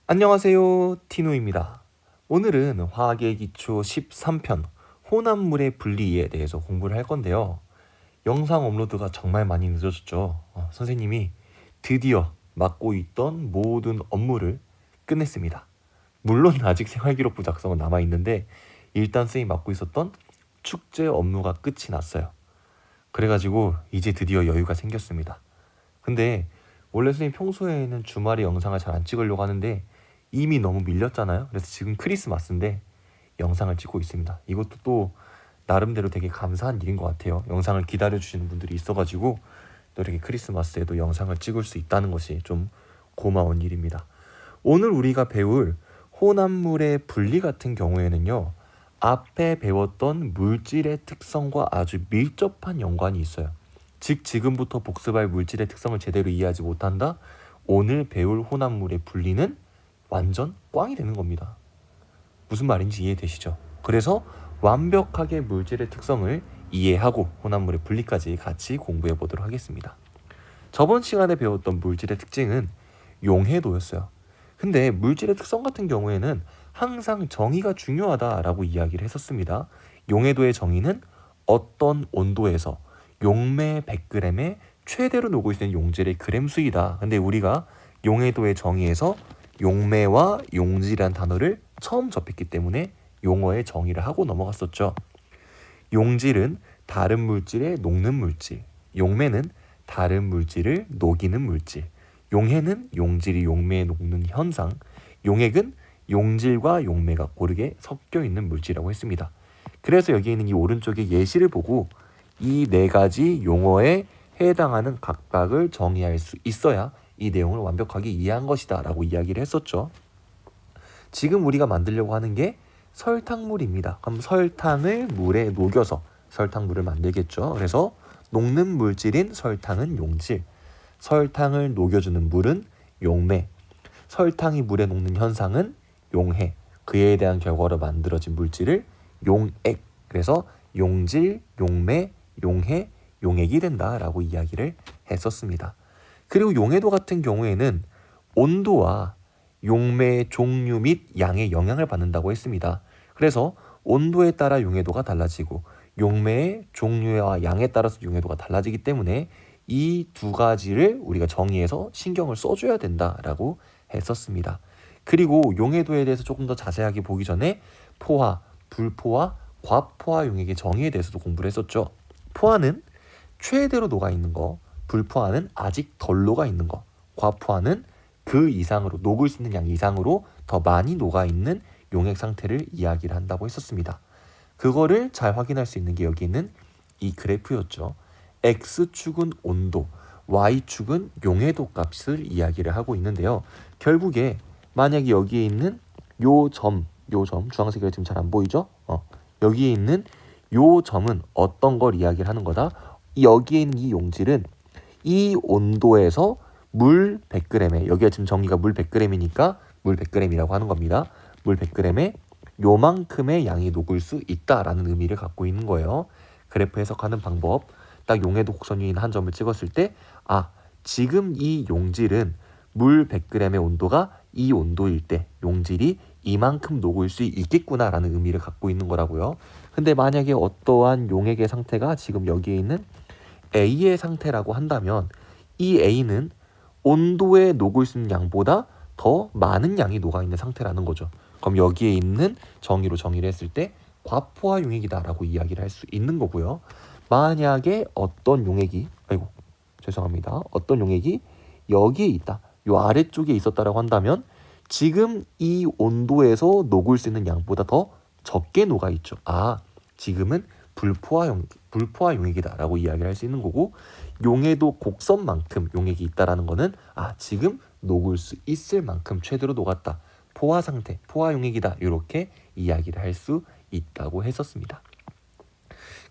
안녕하세요, 티노입니다. 오늘은 화학의 기초 13편 혼합물의 분리에 대해서 공부를 할 건데요. 영상 업로드가 정말 많이 늦어졌죠. 선생님이 드디어 맡고 있던 모든 업무를 끝냈습니다. 물론 아직 생활기록부 작성은 남아있는데 일단 선생님이 맡고 있었던 축제 업무가 끝이 났어요. 그래가지고 이제 드디어 여유가 생겼습니다. 근데 원래 선생님 평소에는 주말에 영상을 잘 안 찍으려고 하는데 이미 너무 밀렸잖아요. 그래서 지금 크리스마스인데 영상을 찍고 있습니다. 이것도 또 나름대로 되게 감사한 일인 것 같아요. 영상을 기다려주시는 분들이 있어가지고 또 이렇게 크리스마스에도 영상을 찍을 수 있다는 것이 좀 고마운 일입니다. 오늘 우리가 배울 혼합물의 분리 같은 경우에는요, 앞에 배웠던 물질의 특성과 아주 밀접한 연관이 있어요. 즉 지금부터 복습할 물질의 특성을 제대로 이해하지 못한다? 오늘 배울 혼합물의 분리는 완전 꽝이 되는 겁니다. 무슨 말인지 이해되시죠? 그래서 완벽하게 물질의 특성을 이해하고 혼합물의 분리까지 같이 공부해 보도록 하겠습니다. 저번 시간에 배웠던 물질의 특징은 용해도였어요. 근데 물질의 특성 같은 경우에는 항상 정의가 중요하다라고 이야기를 했었습니다. 용해도의 정의는 어떤 온도에서 용매 100g에 최대로 녹을 수 있는 용질의 그램 수이다. 근데 우리가 용해도의 정의에서 용매와 용질이란 단어를 처음 접했기 때문에 용어의 정의를 하고 넘어갔었죠. 용질은 다른 물질에 녹는 물질, 용매는 다른 물질을 녹이는 물질, 용해는 용질이 용매에 녹는 현상, 용액은 용질과 용매가 고르게 섞여 있는 물질이라고 했습니다. 그래서 여기 있는 이 오른쪽에 예시를 보고 이 네 가지 용어에 해당하는 각각을 정의할 수 있어야 이 내용을 완벽하게 이해한 것이다 라고 이야기를 했었죠. 지금 우리가 만들려고 하는 게 설탕물입니다. 그럼 설탕을 물에 녹여서 설탕물을 만들겠죠. 그래서 녹는 물질인 설탕은 용질, 설탕을 녹여주는 물은 용매, 설탕이 물에 녹는 현상은 용해, 그에 대한 결과로 만들어진 물질을 용액, 그래서 용질, 용매, 용해, 용액이 된다라고 이야기를 했었습니다. 그리고 용해도 같은 경우에는 온도와 용매의 종류 및 양에 영향을 받는다고 했습니다. 그래서 온도에 따라 용해도가 달라지고 용매의 종류와 양에 따라서 용해도가 달라지기 때문에 이 두 가지를 우리가 정의해서 신경을 써줘야 된다라고 했었습니다. 그리고 용해도에 대해서 조금 더 자세하게 보기 전에 포화, 불포화, 과포화 용액의 정의에 대해서도 공부를 했었죠. 포화는 최대로 녹아있는 거, 불포화는 아직 덜 녹아있는 거, 과포화는 그 이상으로 녹을 수 있는 양 이상으로 더 많이 녹아있는 용액 상태를 이야기를 한다고 했었습니다. 그거를 잘 확인할 수 있는 게 여기 있는 이 그래프였죠. X축은 온도, Y축은 용해도 값을 이야기를 하고 있는데요. 결국에 만약에 여기에 있는 요 점 주황색이 지금 잘 안 보이죠? 여기에 있는 요 점은 어떤 걸 이야기를 하는 거다? 여기에 있는 이 용질은 이 온도에서 물 100g에, 여기가 지금 정의가 물 100g이니까 물 100g이라고 하는 겁니다. 물 100g에 요만큼의 양이 녹을 수 있다라는 의미를 갖고 있는 거예요. 그래프 해석하는 방법, 딱 용해도 곡선인 한 점을 찍었을 때 지금 이 용질은 물 100g의 온도가 이 온도일 때 용질이 이만큼 녹을 수 있겠구나라는 의미를 갖고 있는 거라고요. 근데 만약에 어떠한 용액의 상태가 지금 여기에 있는 A의 상태라고 한다면 이 A는 온도에 녹을 수 있는 양보다 더 많은 양이 녹아있는 상태라는 거죠. 그럼 여기에 있는 정의로 정의를 했을 때 과포화 용액이다라고 이야기를 할 수 있는 거고요. 만약에 어떤 용액이 어떤 용액이 여기에 있다, 요 아래쪽에 있었다라고 한다면 지금 이 온도에서 녹을 수 있는 양보다 더 적게 녹아있죠. 지금은 불포화 용액이다라고 이야기를 할 수 있는 거고, 용해도 곡선만큼 용액이 있다라는 거는 지금 녹을 수 있을 만큼 최대로 녹았다, 포화 상태, 포화 용액이다, 이렇게 이야기를 할 수 있다고 했었습니다.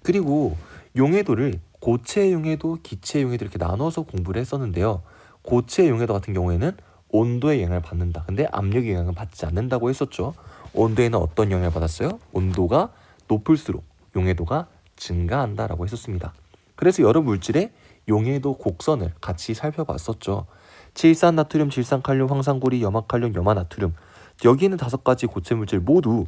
그리고 용해도를 고체 용해도, 기체 용해도 이렇게 나눠서 공부를 했었는데요. 고체 용해도 같은 경우에는 온도에 영향을 받는다. 근데 압력에 영향을 받지 않는다고 했었죠. 온도에는 어떤 영향을 받았어요? 온도가 높을수록 용해도가 증가한다라고 했었습니다. 그래서 여러 물질의 용해도 곡선을 같이 살펴봤었죠. 질산나트륨, 질산칼륨, 황산고리, 염화칼륨, 염화나트륨. 여기 있는 5가지 고체 물질 모두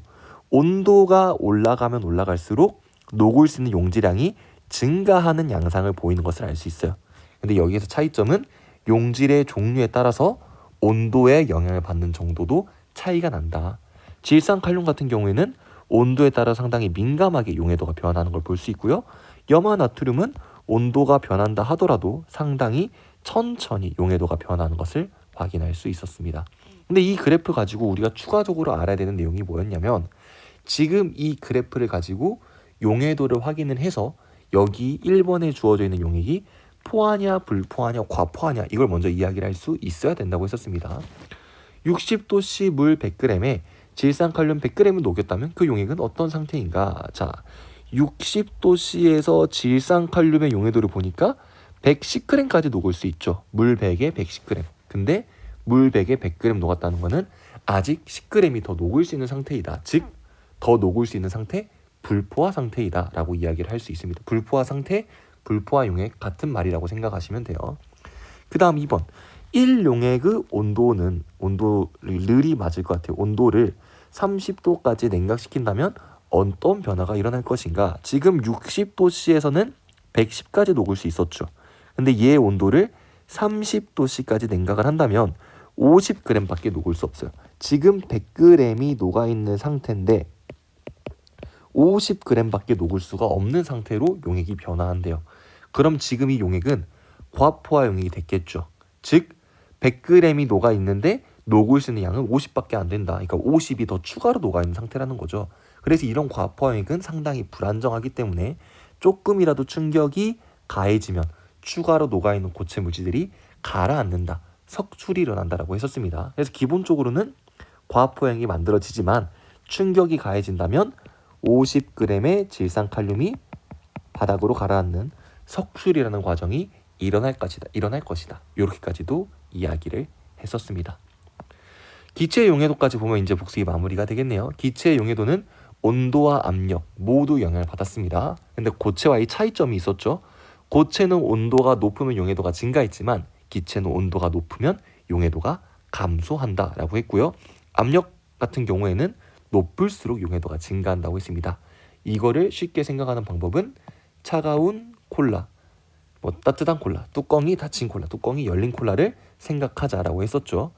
온도가 올라가면 올라갈수록 녹을 수 있는 용질량이 증가하는 양상을 보이는 것을 알 수 있어요. 근데 여기에서 차이점은 용질의 종류에 따라서 온도에 영향을 받는 정도도 차이가 난다. 질산칼륨 같은 경우에는 온도에 따라 상당히 민감하게 용해도가 변하는 걸 볼 수 있고요. 염화나트륨은 온도가 변한다 하더라도 상당히 천천히 용해도가 변하는 것을 확인할 수 있었습니다. 근데 이 그래프 가지고 우리가 추가적으로 알아야 되는 내용이 뭐였냐면, 지금 이 그래프를 가지고 용해도를 확인을 해서 여기 1번에 주어져 있는 용액이 포하냐 불포하냐 과포하냐 이걸 먼저 이야기를 할 수 있어야 된다고 했었습니다. 60도씨 물 100g에 질산칼륨 100g을 녹였다면 그 용액은 어떤 상태인가? 자, 60도씨에서 질산칼륨의 용해도를 보니까 110g까지 녹을 수 있죠. 물 100에 110g. 근데 물 100에 100g 녹았다는 것은 아직 10g이 더 녹을 수 있는 상태이다. 즉, 더 녹을 수 있는 상태, 불포화 상태이다 라고 이야기를 할 수 있습니다. 불포화 상태, 불포화 용액 같은 말이라고 생각하시면 돼요. 그 다음 2번. 1용액의 온도를 맞을 것 같아요. 온도를 30도까지 냉각시킨다면 어떤 변화가 일어날 것인가? 지금 60도씨에서는 110까지 녹을 수 있었죠. 근데 얘 온도를 30도씨까지 냉각을 한다면 50g밖에 녹을 수 없어요. 지금 100g이 녹아있는 상태인데 50g밖에 녹을 수가 없는 상태로 용액이 변화한대요. 그럼 지금 이 용액은 과포화 용액이 됐겠죠. 즉 100g이 녹아있는데 녹을 수 있는 양은 50밖에 안 된다. 그러니까 50이 더 추가로 녹아있는 상태라는 거죠. 그래서 이런 과포화 용액은 상당히 불안정하기 때문에 조금이라도 충격이 가해지면 추가로 녹아있는 고체 물질들이 가라앉는다. 석출이 일어난다라고 했었습니다. 그래서 기본적으로는 과포형이 만들어지지만 충격이 가해진다면 50g의 질산칼륨이 바닥으로 가라앉는 석출이라는 과정이 일어날 것이다. 이렇게까지도 이야기를 했었습니다. 기체의 용해도까지 보면 이제 복습이 마무리가 되겠네요. 기체의 용해도는 온도와 압력 모두 영향을 받았습니다. 근데 고체와의 차이점이 있었죠. 고체는 온도가 높으면 용해도가 증가했지만 기체는 온도가 높으면 용해도가 감소한다라고 했고요. 압력 같은 경우에는 높을수록 용해도가 증가한다고 했습니다. 이거를 쉽게 생각하는 방법은 차가운 콜라, 따뜻한 콜라, 뚜껑이 닫힌 콜라, 뚜껑이 열린 콜라를 생각하자라고 했었죠.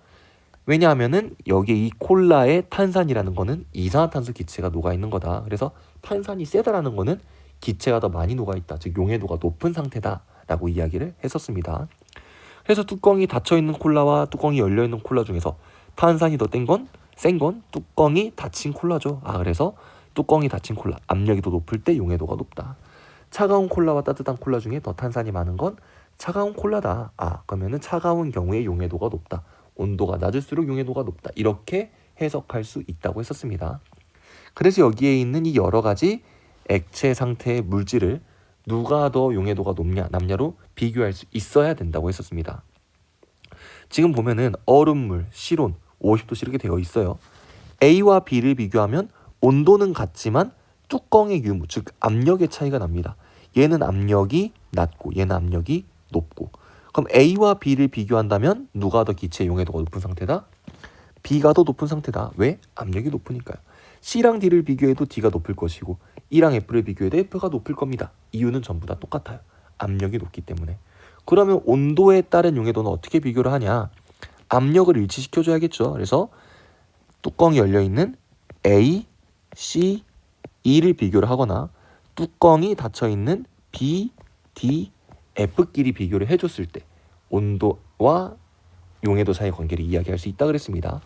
왜냐하면은 여기에 이 콜라에 탄산이라는 거는 이산화탄소 기체가 녹아있는 거다. 그래서 탄산이 세다라는 거는 기체가 더 많이 녹아있다. 즉 용해도가 높은 상태다라고 이야기를 했었습니다. 그래서 뚜껑이 닫혀있는 콜라와 뚜껑이 열려있는 콜라 중에서 탄산이 더 센 건 뚜껑이 닫힌 콜라죠. 그래서 뚜껑이 닫힌 콜라, 압력이 더 높을 때 용해도가 높다. 차가운 콜라와 따뜻한 콜라 중에 더 탄산이 많은 건 차가운 콜라다. 그러면은 차가운 경우에 용해도가 높다. 온도가 낮을수록 용해도가 높다. 이렇게 해석할 수 있다고 했었습니다. 그래서 여기에 있는 이 여러 가지 액체 상태의 물질을 누가 더 용해도가 높냐, 낮냐로 비교할 수 있어야 된다고 했었습니다. 지금 보면은 얼음물, 실온, 50도씨 이렇게 되어 있어요. A와 B를 비교하면 온도는 같지만 뚜껑의 유무, 즉 압력의 차이가 납니다. 얘는 압력이 낮고 얘는 압력이 높고. 그럼 A와 B를 비교한다면 누가 더 기체의 용해도가 높은 상태다? B가 더 높은 상태다. 왜? 압력이 높으니까요. C랑 D를 비교해도 D가 높을 것이고 E랑 F를 비교해도 F가 높을 겁니다. 이유는 전부 다 똑같아요. 압력이 높기 때문에. 그러면 온도에 따른 용해도는 어떻게 비교를 하냐? 압력을 일치시켜줘야겠죠. 그래서 뚜껑이 열려있는 A, C, E를 비교를 하거나 뚜껑이 닫혀있는 B, D, F끼리 비교를 해줬을 때 온도와 용해도 사이의 관계를 이야기할 수 있다 그랬습니다.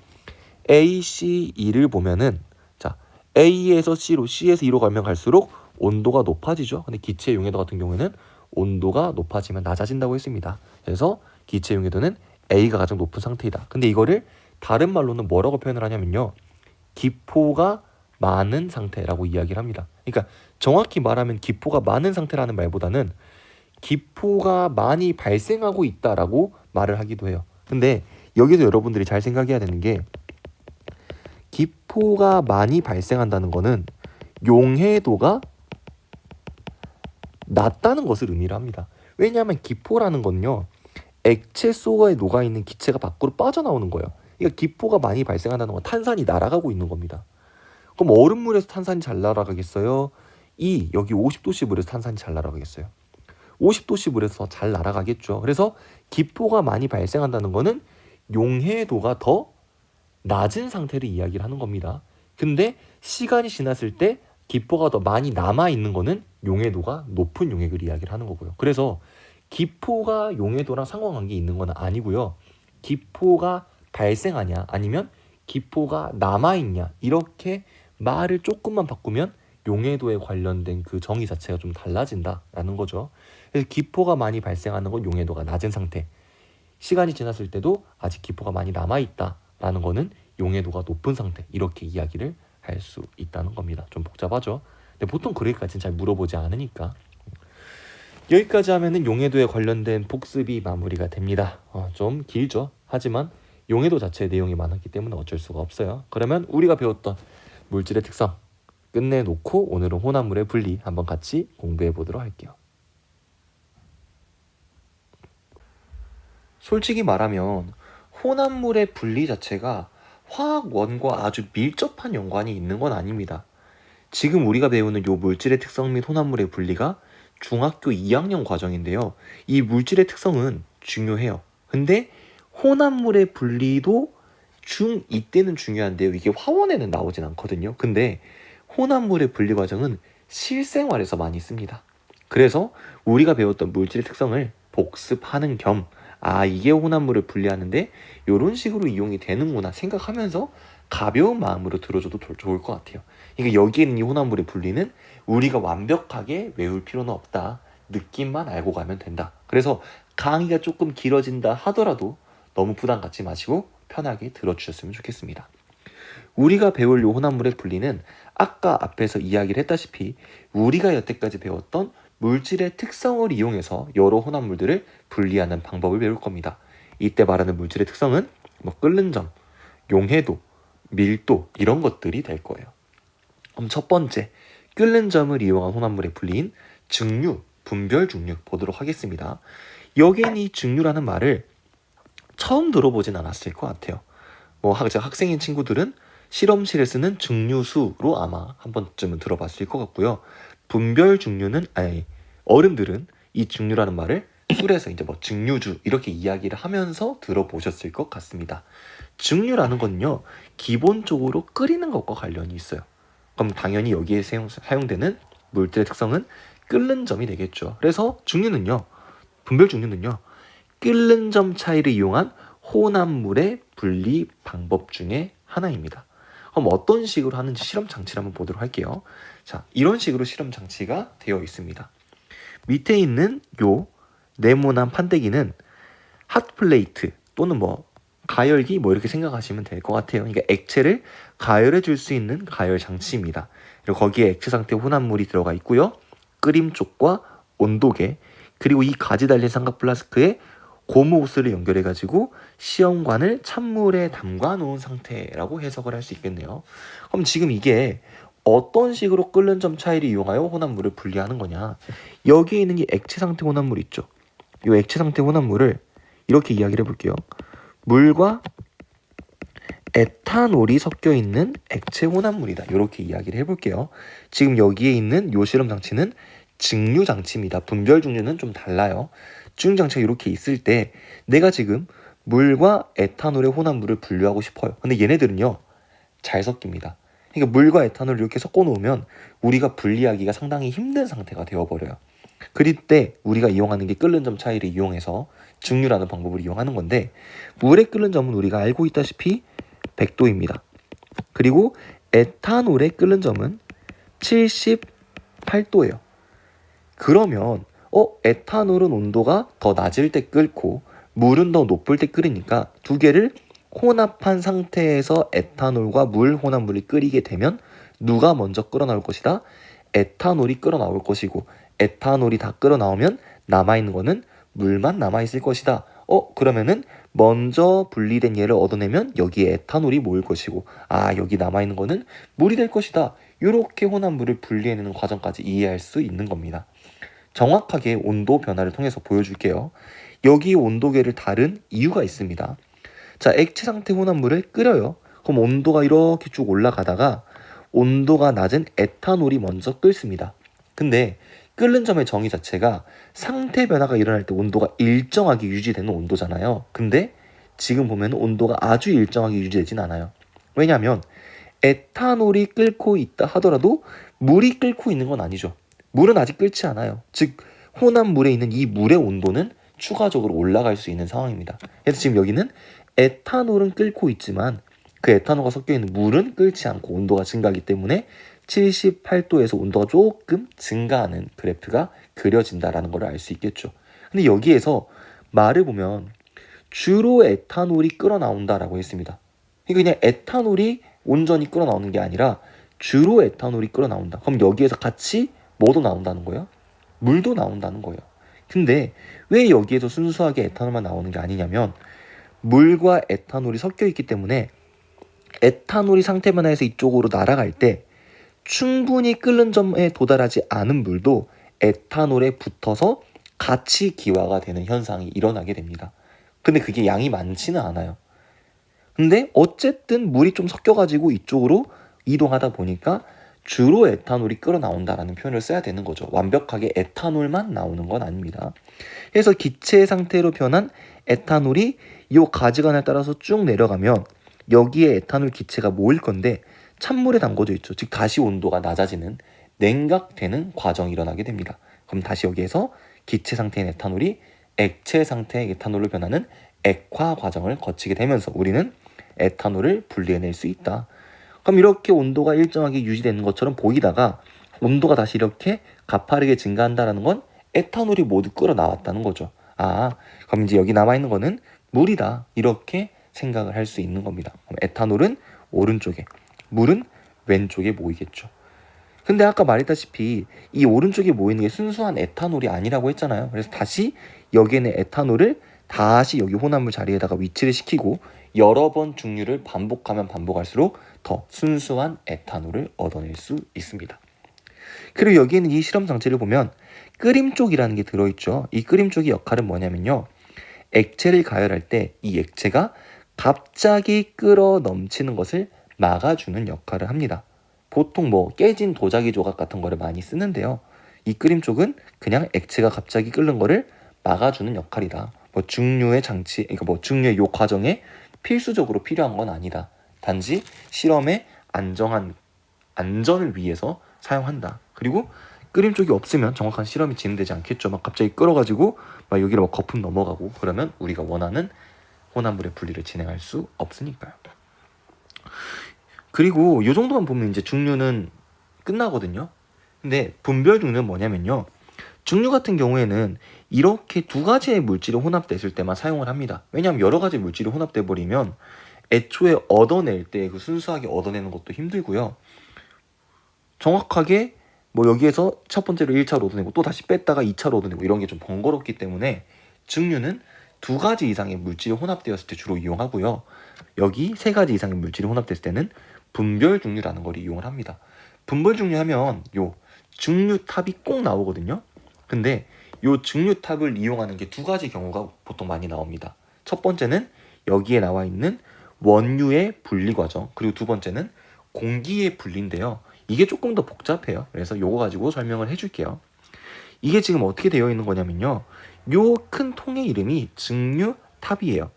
A, C, E를 보면은 자 A에서 C로, C에서 E로 가면 갈수록 온도가 높아지죠. 근데 기체의 용해도 같은 경우에는 온도가 높아지면 낮아진다고 했습니다. 그래서 기체의 용해도는 A가 가장 높은 상태이다. 근데 이거를 다른 말로는 뭐라고 표현을 하냐면요. 기포가 많은 상태라고 이야기를 합니다. 그러니까 정확히 말하면 기포가 많은 상태라는 말보다는 기포가 많이 발생하고 있다라고 말을 하기도 해요. 근데 여기서 여러분들이 잘 생각해야 되는 게 기포가 많이 발생한다는 거는 용해도가 낮다는 것을 의미를 합니다. 왜냐하면 기포라는 건요. 액체 속에 녹아있는 기체가 밖으로 빠져나오는 거예요. 그러니까 기포가 많이 발생한다는 건 탄산이 날아가고 있는 겁니다. 그럼 얼음물에서 탄산이 잘 날아가겠어요? 여기 50도씨 물에서 탄산이 잘 날아가겠어요? 50도씨 물에서 잘 날아가겠죠. 그래서 기포가 많이 발생한다는 거는 용해도가 더 낮은 상태를 이야기를 하는 겁니다. 근데 시간이 지났을 때 기포가 더 많이 남아있는 거는 용해도가 높은 용액을 이야기를 하는 거고요. 그래서 기포가 용해도랑 상관관계 있는 건 아니고요. 기포가 발생하냐 아니면 기포가 남아있냐 이렇게 말을 조금만 바꾸면 용해도에 관련된 그 정의 자체가 좀 달라진다라는 거죠. 그래서 기포가 많이 발생하는 건 용해도가 낮은 상태. 시간이 지났을 때도 아직 기포가 많이 남아있다라는 거는 용해도가 높은 상태. 이렇게 이야기를 할 수 있다는 겁니다. 좀 복잡하죠? 근데 보통 그렇게까지는 잘 물어보지 않으니까. 여기까지 하면은 용해도에 관련된 복습이 마무리가 됩니다. 좀 길죠? 하지만 용해도 자체의 내용이 많았기 때문에 어쩔 수가 없어요. 그러면 우리가 배웠던 물질의 특성 끝내놓고 오늘은 혼합물의 분리 한번 같이 공부해 보도록 할게요. 솔직히 말하면 혼합물의 분리 자체가 화학원과 아주 밀접한 연관이 있는 건 아닙니다. 지금 우리가 배우는 요 물질의 특성 및 혼합물의 분리가 중학교 2학년 과정인데요. 이 물질의 특성은 중요해요. 근데 혼합물의 분리도 중2 때는 중요한데요. 이게 화원에는 나오진 않거든요. 근데 혼합물의 분리 과정은 실생활에서 많이 씁니다. 그래서 우리가 배웠던 물질의 특성을 복습하는 겸 이게 혼합물을 분리하는데 이런 식으로 이용이 되는구나 생각하면서 가벼운 마음으로 들어줘도 좋을 것 같아요. 그러니까 여기에 있는 이 혼합물의 분리는 우리가 완벽하게 외울 필요는 없다. 느낌만 알고 가면 된다. 그래서 강의가 조금 길어진다 하더라도 너무 부담 갖지 마시고 편하게 들어주셨으면 좋겠습니다. 우리가 배울 이 혼합물의 분리는 아까 앞에서 이야기를 했다시피 우리가 여태까지 배웠던 물질의 특성을 이용해서 여러 혼합물들을 분리하는 방법을 배울 겁니다. 이때 말하는 물질의 특성은 끓는 점, 용해도, 밀도 이런 것들이 될 거예요. 그럼 첫 번째, 끓는 점을 이용한 혼합물의 분리인 증류, 분별 중류 보도록 하겠습니다. 여기엔 이 증류라는 말을 처음 들어보진 않았을 것 같아요. 학생인 친구들은 실험실에 쓰는 증류수로 아마 한 번쯤은 들어봤을 것 같고요. 분별 증류는 어른들은 이 증류라는 말을 술에서 이제 증류주 이렇게 이야기를 하면서 들어보셨을 것 같습니다. 증류라는 건요, 기본적으로 끓이는 것과 관련이 있어요. 그럼 당연히 여기에 사용되는 물질의 특성은 끓는 점이 되겠죠. 그래서 증류는요, 분별 증류는요, 끓는 점 차이를 이용한 혼합물의 분리 방법 중에 하나입니다. 그럼 어떤 식으로 하는지 실험 장치를 한번 보도록 할게요. 자, 이런 식으로 실험 장치가 되어 있습니다. 밑에 있는 요 네모난 판때기는 핫플레이트 또는 가열기 이렇게 생각하시면 될 것 같아요. 그러니까 액체를 가열해 줄 수 있는 가열 장치입니다. 그리고 거기에 액체 상태 혼합물이 들어가 있고요. 끓임 쪽과 온도계 그리고 이 가지 달린 삼각 플라스크에 고무 호스를 연결해 가지고 시험관을 찬물에 담가 놓은 상태라고 해석을 할 수 있겠네요. 그럼 지금 이게 어떤 식으로 끓는 점 차이를 이용하여 혼합물을 분리하는 거냐? 여기에 있는 이 액체 상태 혼합물 있죠? 이 액체 상태 혼합물을 이렇게 이야기를 해볼게요. 물과 에탄올이 섞여 있는 액체 혼합물이다. 이렇게 이야기를 해볼게요. 지금 여기에 있는 이 실험 장치는 증류 장치입니다. 분별 증류는 좀 달라요. 증류 장치가 이렇게 있을 때 내가 지금 물과 에탄올의 혼합물을 분류하고 싶어요. 근데 얘네들은요, 잘 섞입니다. 그러니까 물과 에탄올을 이렇게 섞어 놓으면 우리가 분리하기가 상당히 힘든 상태가 되어버려요. 그럴 때 우리가 이용하는 게 끓는 점 차이를 이용해서 증류라는 방법을 이용하는 건데, 물의 끓는 점은 우리가 알고 있다시피 100도입니다. 그리고 에탄올의 끓는 점은 78도예요. 그러면 에탄올은 온도가 더 낮을 때 끓고 물은 더 높을 때 끓으니까 두 개를 혼합한 상태에서 에탄올과 물 혼합물이 끓이게 되면 누가 먼저 끓어나올 것이다? 에탄올이 끓어나올 것이고, 에탄올이 다 끓어나오면 남아있는 거는 물만 남아있을 것이다. 그러면은 먼저 분리된 얘를 얻어내면 여기에 에탄올이 모일 것이고, 여기 남아있는 거는 물이 될 것이다. 이렇게 혼합물을 분리해내는 과정까지 이해할 수 있는 겁니다. 정확하게 온도 변화를 통해서 보여줄게요. 여기 온도계를 다른 이유가 있습니다. 자, 액체 상태 혼합물을 끓여요. 그럼 온도가 이렇게 쭉 올라가다가 온도가 낮은 에탄올이 먼저 끓습니다. 근데 끓는 점의 정의 자체가 상태 변화가 일어날 때 온도가 일정하게 유지되는 온도잖아요. 근데 지금 보면 온도가 아주 일정하게 유지되진 않아요. 왜냐하면 에탄올이 끓고 있다 하더라도 물이 끓고 있는 건 아니죠. 물은 아직 끓지 않아요. 즉 혼합물에 있는 이 물의 온도는 추가적으로 올라갈 수 있는 상황입니다. 그래서 지금 여기는 에탄올은 끓고 있지만 그 에탄올과 섞여 있는 물은 끓지 않고 온도가 증가하기 때문에 78도에서 온도가 조금 증가하는 그래프가 그려진다라는 걸 알 수 있겠죠. 근데 여기에서 말을 보면 주로 에탄올이 끓어나온다라고 했습니다. 그러니까 그냥 에탄올이 온전히 끓어나오는 게 아니라 주로 에탄올이 끓어나온다. 그럼 여기에서 같이 뭐도 나온다는 거예요? 물도 나온다는 거예요. 근데 왜 여기에서 순수하게 에탄올만 나오는 게 아니냐면 물과 에탄올이 섞여 있기 때문에 에탄올이 상태 변화에서 이쪽으로 날아갈 때 충분히 끓는 점에 도달하지 않은 물도 에탄올에 붙어서 같이 기화가 되는 현상이 일어나게 됩니다. 근데 그게 양이 많지는 않아요. 근데 어쨌든 물이 좀 섞여가지고 이쪽으로 이동하다 보니까 주로 에탄올이 끓어나온다라는 표현을 써야 되는 거죠. 완벽하게 에탄올만 나오는 건 아닙니다. 그래서 기체 상태로 변한 에탄올이 이 가지관을 따라서 쭉 내려가면 여기에 에탄올 기체가 모일 건데 찬물에 담궈져 있죠. 즉 다시 온도가 낮아지는 냉각되는 과정이 일어나게 됩니다. 그럼 다시 여기에서 기체 상태인 에탄올이 액체 상태의 에탄올로 변하는 액화 과정을 거치게 되면서 우리는 에탄올을 분리해낼 수 있다. 그럼 이렇게 온도가 일정하게 유지되는 것처럼 보이다가 온도가 다시 이렇게 가파르게 증가한다는 건 에탄올이 모두 끓어나왔다는 거죠. 아, 그럼 이제 여기 남아있는 거는 물이다. 이렇게 생각을 할 수 있는 겁니다. 그럼 에탄올은 오른쪽에, 물은 왼쪽에 모이겠죠. 근데 아까 말했다시피 이 오른쪽에 모이는 게 순수한 에탄올이 아니라고 했잖아요. 그래서 다시 여기에는 에탄올을 다시 여기 혼합물 자리에다가 위치를 시키고 여러 번 중류를 반복하면 반복할수록 더 순수한 에탄올을 얻어낼 수 있습니다. 그리고 여기에는 이 실험 장치를 보면 끓임 쪽이라는 게 들어있죠. 이 끓임 쪽의 역할은 뭐냐면요. 액체를 가열할 때 이 액체가 갑자기 끓어 넘치는 것을 막아주는 역할을 합니다. 보통 뭐 깨진 도자기 조각 같은 거를 많이 쓰는데요. 이 끓임 쪽은 그냥 액체가 갑자기 끓는 거를 막아주는 역할이다. 뭐 중류의 장치, 그러니까 뭐 중류의 요 과정에 필수적으로 필요한 건 아니다. 단지 실험의 안전을 위해서 사용한다. 그리고 끓임 쪽이 없으면 정확한 실험이 진행되지 않겠죠. 막 갑자기 끓어가지고 막 여기로 막 거품 넘어가고 그러면 우리가 원하는 혼합물의 분리를 진행할 수 없으니까요. 그리고 이 정도만 보면 이제 중류는 끝나거든요. 근데 분별 중류는 뭐냐면요. 중류 같은 경우에는 이렇게 두 가지의 물질이 혼합됐을 때만 사용을 합니다. 왜냐하면 여러 가지 물질이 혼합돼 버리면 애초에 얻어낼 때 그 순수하게 얻어내는 것도 힘들고요. 정확하게 뭐 여기에서 첫 번째로 1차로 얻어내고 또 다시 뺐다가 2차로 얻어내고 이런 게 좀 번거롭기 때문에 중류는 두 가지 이상의 물질이 혼합되었을 때 주로 이용하고요. 여기 세 가지 이상의 물질이 혼합됐을 때는 분별 중류라는 걸 이용을 합니다. 분별 중류 하면 요 중류탑이 꼭 나오거든요. 근데 요 중류탑을 이용하는 게 두 가지 경우가 보통 많이 나옵니다. 첫 번째는 여기에 나와 있는 원유의 분리 과정, 그리고 두 번째는 공기의 분리인데요. 이게 조금 더 복잡해요. 그래서 요거 가지고 설명을 해줄게요. 이게 지금 어떻게 되어 있는 거냐면요. 요 큰 통의 이름이 증류탑이에요.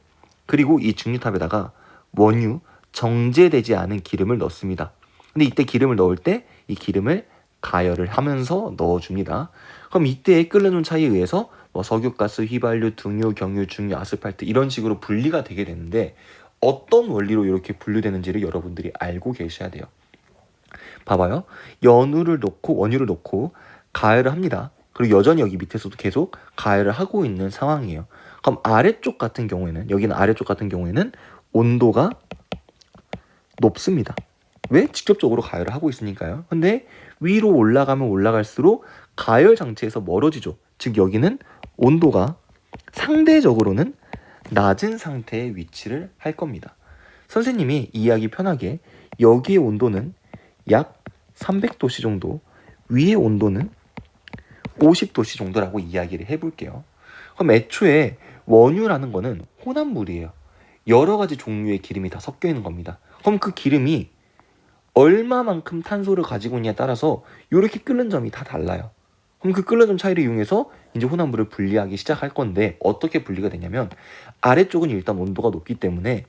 그리고 이 증류탑에다가 원유, 정제되지 않은 기름을 넣습니다. 근데 이때 기름을 넣을 때 이 기름을 가열을 하면서 넣어줍니다. 그럼 이때의 끓는 차이에 의해서 뭐 석유가스, 휘발유, 등유, 경유, 중유, 아스팔트 이런 식으로 분리가 되게 되는데 어떤 원리로 이렇게 분류되는지를 여러분들이 알고 계셔야 돼요. 봐봐요. 원유를 넣고 가열을 합니다. 그리고 여전히 여기 밑에서도 계속 가열을 하고 있는 상황이에요. 그럼 아래쪽 같은 경우에는 온도가 높습니다. 왜? 직접적으로 가열을 하고 있으니까요. 근데 위로 올라가면 올라갈수록 가열 장치에서 멀어지죠. 즉 여기는 온도가 상대적으로는 낮은 상태에 위치를 할 겁니다. 선생님이 이해하기 편하게 여기의 온도는 약 300도씨 정도, 위의 온도는 50도씨 정도라고 이야기를 해볼게요. 그럼 애초에 원유라는 거는 혼합물이에요. 여러 가지 종류의 기름이 다 섞여 있는 겁니다. 그럼 그 기름이 얼마만큼 탄소를 가지고 있냐에 따라서 이렇게 끓는 점이 다 달라요. 그럼 그 끓는 점 차이를 이용해서 이제 혼합물을 분리하기 시작할 건데 어떻게 분리가 되냐면 아래쪽은 일단 온도가 높기 때문에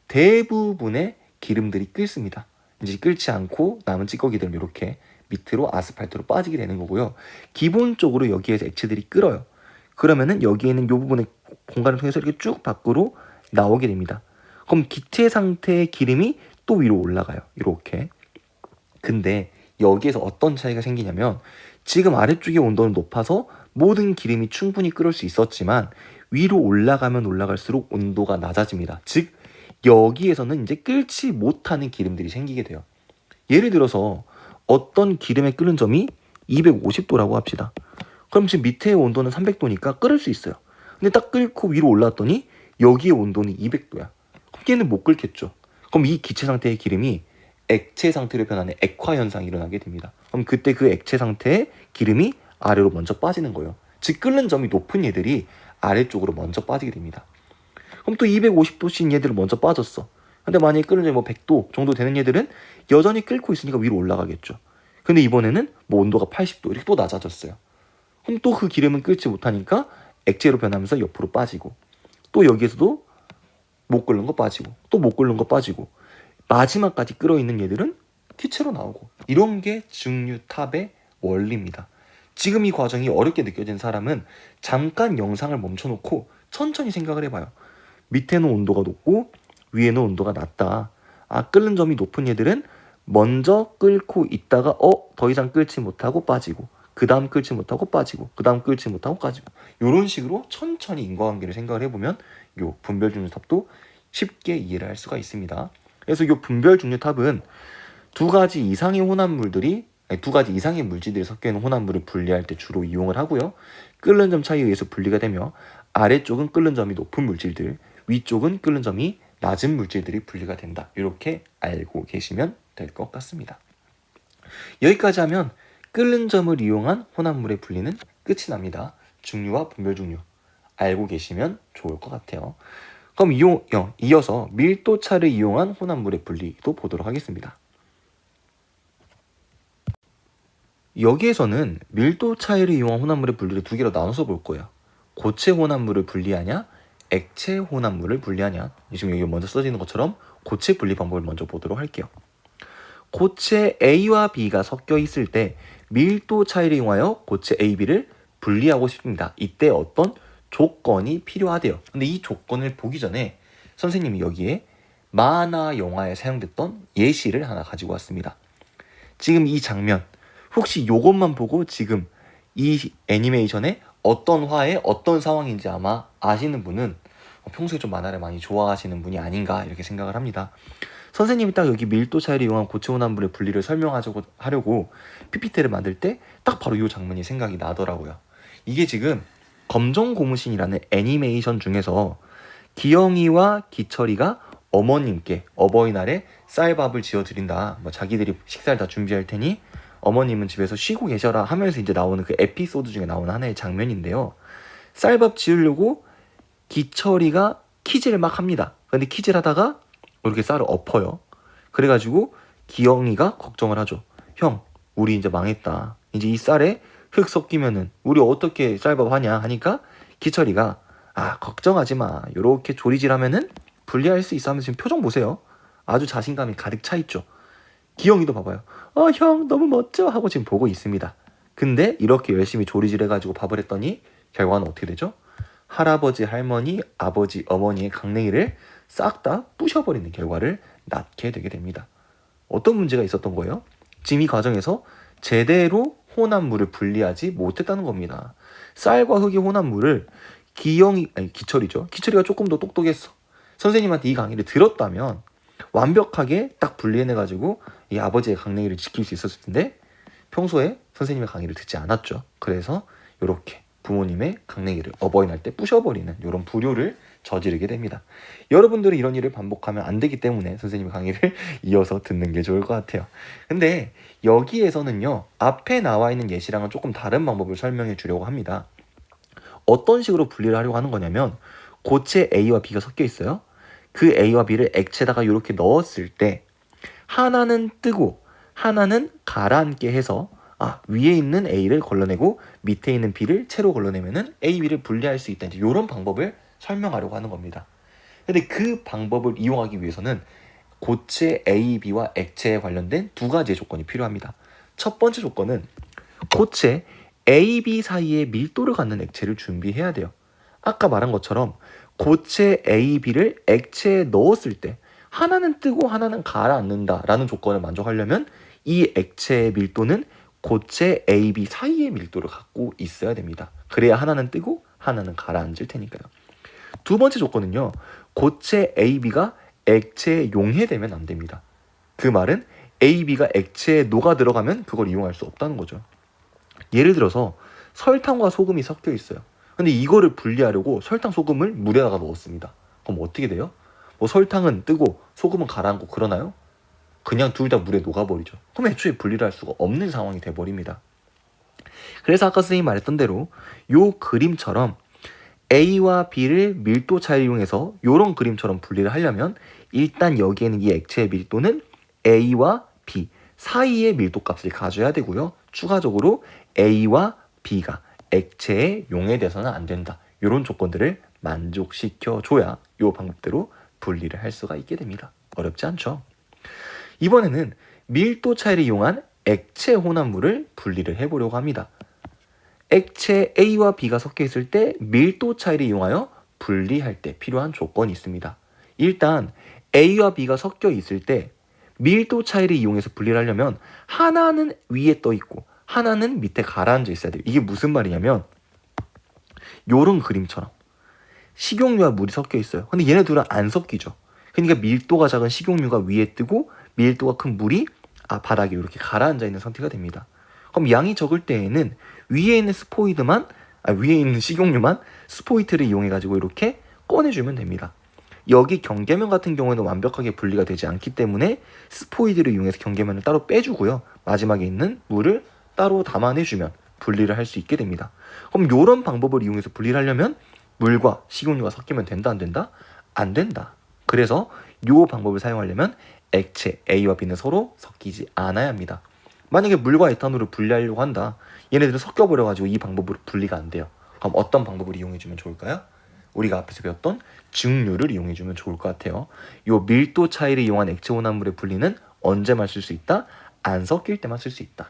대부분의 기름들이 끓습니다. 이제 끓지 않고 남은 찌꺼기들은 이렇게 밑으로 아스팔트로 빠지게 되는 거고요. 기본적으로 여기에서 액체들이 끓어요. 그러면은 여기에 있는 이 부분의 공간을 통해서 이렇게 쭉 밖으로 나오게 됩니다. 그럼 기체 상태의 기름이 또 위로 올라가요. 이렇게. 근데 여기에서 어떤 차이가 생기냐면 지금 아래쪽의 온도는 높아서 모든 기름이 충분히 끓을 수 있었지만 위로 올라가면 올라갈수록 온도가 낮아집니다. 즉 여기에서는 이제 끓지 못하는 기름들이 생기게 돼요. 예를 들어서 어떤 기름의 끓는 점이 250도라고 합시다. 그럼 지금 밑에 온도는 300도니까 끓을 수 있어요. 근데 딱 끓고 위로 올라왔더니 여기의 온도는 200도야. 그럼 얘는 못 끓겠죠. 그럼 이 기체 상태의 기름이 액체 상태로 변하는 액화 현상이 일어나게 됩니다. 그럼 그때 그 액체 상태의 기름이 아래로 먼저 빠지는 거예요. 즉 끓는 점이 높은 얘들이 아래쪽으로 먼저 빠지게 됩니다. 그럼 또 250도씩 얘들은 먼저 빠졌어. 근데 만약에 끓는 점이 뭐 100도 정도 되는 얘들은 여전히 끓고 있으니까 위로 올라가겠죠. 근데 이번에는 뭐 온도가 80도 이렇게 또 낮아졌어요. 그럼 또 그 기름은 끓지 못하니까 액체로 변하면서 옆으로 빠지고 또 여기에서도 못 끓는 거 빠지고 또 못 끓는 거 빠지고 마지막까지 끓어있는 얘들은 기체로 나오고 이런 게 증류탑의 원리입니다. 지금 이 과정이 어렵게 느껴진 사람은 잠깐 영상을 멈춰놓고 천천히 생각을 해봐요. 밑에는 온도가 높고 위에는 온도가 낮다. 끓는 점이 높은 얘들은 먼저 끓고 있다가 더 이상 끓지 못하고 빠지고 그 다음 끓지 못하고 빠지고 그 다음 끓지 못하고 빠지고 이런 식으로 천천히 인과관계를 생각을 해보면 요 분별증류탑도 쉽게 이해를 할 수가 있습니다. 그래서 이 분별증류탑은 두 가지 이상의 물질들이 섞여 있는 혼합물을 분리할 때 주로 이용을 하고요. 끓는 점 차이에 의해서 분리가 되며 아래쪽은 끓는 점이 높은 물질들, 위쪽은 끓는 점이 낮은 물질들이 분리가 된다. 이렇게 알고 계시면 될 것 같습니다. 여기까지 하면 끓는 점을 이용한 혼합물의 분리는 끝이 납니다. 증류와 분별증류 알고 계시면 좋을 것 같아요. 그럼 이어서 밀도차를 이용한 혼합물의 분리도 보도록 하겠습니다. 여기에서는 밀도 차이를 이용한 혼합물의 분리를 두 개로 나눠서 볼 거예요. 고체 혼합물을 분리하냐, 액체 혼합물을 분리하냐. 지금 여기 먼저 써지는 것처럼 고체 분리 방법을 먼저 보도록 할게요. 고체 A와 B가 섞여 있을 때 밀도 차이를 이용하여 고체 A, B를 분리하고 싶습니다. 이때 어떤 조건이 필요하대요. 근데 이 조건을 보기 전에 선생님이 여기에 만화 영화에 사용됐던 예시를 하나 가지고 왔습니다. 지금 이 장면 혹시 이것만 보고 지금 이 애니메이션의 어떤 화에 어떤 상황인지 아마 아시는 분은 평소에 좀 만화를 많이 좋아하시는 분이 아닌가 이렇게 생각을 합니다. 선생님이 딱 여기 밀도 차이를 이용한 고체 혼합물의 분리를 설명하려고 PPT를 만들 때 딱 바로 이 장면이 생각이 나더라고요. 이게 지금 검정 고무신이라는 애니메이션 중에서 기영이와 기철이가 어머님께 어버이날에 쌀밥을 지어드린다. 자기들이 식사를 다 준비할 테니 어머님은 집에서 쉬고 계셔라 하면서 이제 나오는 그 에피소드 중에 나오는 하나의 장면인데요. 쌀밥 지으려고 기철이가 키질을 막 합니다. 근데 키질 하다가 이렇게 쌀을 엎어요. 그래가지고 기영이가 걱정을 하죠. 형, 우리 이제 망했다. 이제 이 쌀에 흙 섞이면은 우리 어떻게 쌀밥 하냐 하니까 기철이가 걱정하지 마. 요렇게 조리질하면은 분리할 수 있어 하면서 지금 표정 보세요. 아주 자신감이 가득 차 있죠. 기영이도 봐봐요. 형 너무 멋져 하고 지금 보고 있습니다. 근데 이렇게 열심히 조리질 해가지고 밥을 했더니 결과는 어떻게 되죠? 할아버지, 할머니, 아버지, 어머니의 강냉이를 싹 다 부셔버리는 결과를 낳게 되게 됩니다. 어떤 문제가 있었던 거예요? 지금 이 과정에서 제대로 혼합물을 분리하지 못했다는 겁니다. 쌀과 흙의 혼합물을 기철이죠. 기철이가 조금 더 똑똑했어. 선생님한테 이 강의를 들었다면 완벽하게 딱 분리해내가지고 이 아버지의 강냉이를 지킬 수 있었을 텐데 평소에 선생님의 강의를 듣지 않았죠. 그래서 이렇게 부모님의 강냉이를 어버이날 때 부셔버리는 이런 불효를 저지르게 됩니다. 여러분들이 이런 일을 반복하면 안 되기 때문에 선생님의 강의를 이어서 듣는 게 좋을 것 같아요. 근데 여기에서는요, 앞에 나와 있는 예시랑은 조금 다른 방법을 설명해 주려고 합니다. 어떤 식으로 분리를 하려고 하는 거냐면 고체 A와 B가 섞여 있어요. 그 A와 B를 액체에다가 이렇게 넣었을 때 하나는 뜨고 하나는 가라앉게 해서 위에 있는 A를 걸러내고 밑에 있는 B를 채로 걸러내면은 A, B를 분리할 수 있다. 이런 방법을 설명하려고 하는 겁니다. 근데 그 방법을 이용하기 위해서는 고체 A, B와 액체에 관련된 두 가지의 조건이 필요합니다. 첫 번째 조건은 고체 A, B 사이에 밀도를 갖는 액체를 준비해야 돼요. 아까 말한 것처럼 고체 A, B를 액체에 넣었을 때 하나는 뜨고 하나는 가라앉는다 라는 조건을 만족하려면 이 액체의 밀도는 고체 A, B 사이의 밀도를 갖고 있어야 됩니다. 그래야 하나는 뜨고 하나는 가라앉을 테니까요. 두 번째 조건은요. 고체 A, B가 액체에 용해되면 안 됩니다. 그 말은 A, B가 액체에 녹아 들어가면 그걸 이용할 수 없다는 거죠. 예를 들어서 설탕과 소금이 섞여 있어요. 근데 이거를 분리하려고 설탕, 소금을 물에다가 넣었습니다. 그럼 어떻게 돼요? 뭐 설탕은 뜨고 소금은 가라앉고 그러나요? 그냥 둘 다 물에 녹아버리죠. 그럼 애초에 분리를 할 수가 없는 상황이 돼버립니다. 그래서 아까 선생님이 말했던 대로 요 그림처럼 A와 B를 밀도 차이를 이용해서 이런 그림처럼 분리를 하려면 일단 여기에는 이 액체의 밀도는 A와 B 사이의 밀도 값을 가져야 되고요. 추가적으로 A와 B가 액체에 용해돼서는 안 된다. 이런 조건들을 만족시켜줘야 이 방법대로 분리를 할 수가 있게 됩니다. 어렵지 않죠? 이번에는 밀도 차이를 이용한 액체 혼합물을 분리를 해보려고 합니다. 액체 A와 B가 섞여 있을 때 밀도 차이를 이용하여 분리할 때 필요한 조건이 있습니다. 일단 A와 B가 섞여 있을 때 밀도 차이를 이용해서 분리를 하려면 하나는 위에 떠 있고 하나는 밑에 가라앉아 있어야 돼요. 이게 무슨 말이냐면 요런 그림처럼 식용유와 물이 섞여 있어요. 근데 얘네 둘은 안 섞이죠. 그러니까 밀도가 작은 식용유가 위에 뜨고 밀도가 큰 물이 바닥에 이렇게 가라앉아 있는 상태가 됩니다. 그럼 양이 적을 때에는 위에 있는 위에 있는 식용유만 스포이트를 이용해 가지고 이렇게 꺼내주면 됩니다. 여기 경계면 같은 경우에는 완벽하게 분리가 되지 않기 때문에 스포이드를 이용해서 경계면을 따로 빼주고요. 마지막에 있는 물을 따로 담아내주면 분리를 할 수 있게 됩니다. 그럼 이런 방법을 이용해서 분리를 하려면 물과 식용유가 섞이면 된다 안 된다? 안 된다. 그래서 이 방법을 사용하려면 액체 A와 B는 서로 섞이지 않아야 합니다. 만약에 물과 에탄올을 분리하려고 한다. 얘네들은 섞여버려가지고 이 방법으로 분리가 안 돼요. 그럼 어떤 방법을 이용해주면 좋을까요? 우리가 앞에서 배웠던 증류를 이용해주면 좋을 것 같아요. 이 밀도 차이를 이용한 액체 혼합물의 분리는 언제만 쓸 수 있다? 안 섞일 때만 쓸 수 있다.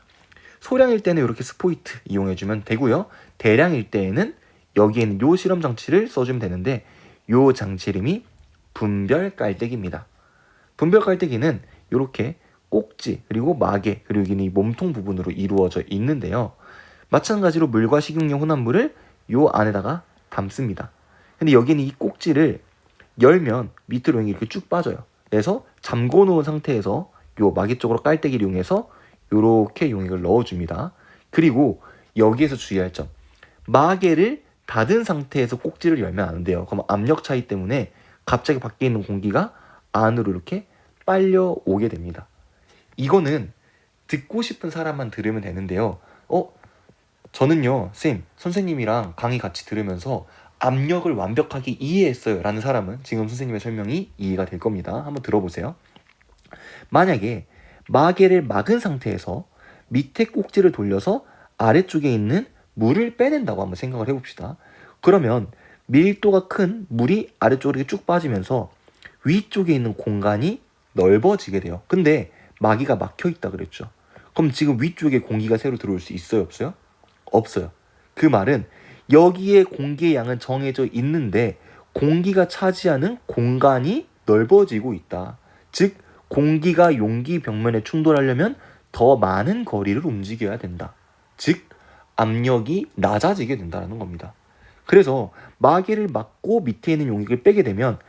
소량일 때는 이렇게 스포이트 이용해주면 되고요. 대량일 때에는 여기에는 요 실험 장치를 써주면 되는데 요 장치 이름이 분별 깔때기입니다. 분별 깔때기는 이렇게 꼭지 그리고 마개 그리고 여기는 이 몸통 부분으로 이루어져 있는데요. 마찬가지로 물과 식용유 혼합물을 요 안에다가 담습니다. 근데 여기는 이 꼭지를 열면 밑으로 이렇게 쭉 빠져요. 그래서 잠궈 놓은 상태에서 요 마개 쪽으로 깔때기를 이용해서 요렇게 용액을 넣어줍니다. 그리고 여기에서 주의할 점, 마개를 닫은 상태에서 꼭지를 열면 안 돼요. 그럼 압력 차이 때문에 갑자기 밖에 있는 공기가 안으로 이렇게 빨려오게 됩니다. 이거는 듣고 싶은 사람만 들으면 되는데요. 저는요, 선생님이랑 강의 같이 들으면서 압력을 완벽하게 이해했어요 라는 사람은 지금 선생님의 설명이 이해가 될 겁니다. 한번 들어보세요. 만약에 마개를 막은 상태에서 밑에 꼭지를 돌려서 아래쪽에 있는 물을 빼낸다고 한번 생각을 해봅시다. 그러면 밀도가 큰 물이 아래쪽으로 이렇게 쭉 빠지면서 위쪽에 있는 공간이 넓어지게 돼요. 근데 마개가 막혀 있다 그랬죠. 그럼 지금 위쪽에 공기가 새로 들어올 수 있어요, 없어요? 없어요. 그 말은 여기에 공기의 양은 정해져 있는데 공기가 차지하는 공간이 넓어지고 있다. 즉 공기가 용기 벽면에 충돌하려면 더 많은 거리를 움직여야 된다. 즉 압력이 낮아지게 된다는 겁니다. 그래서 마개를 막고 밑에 있는 용액을 빼게 되면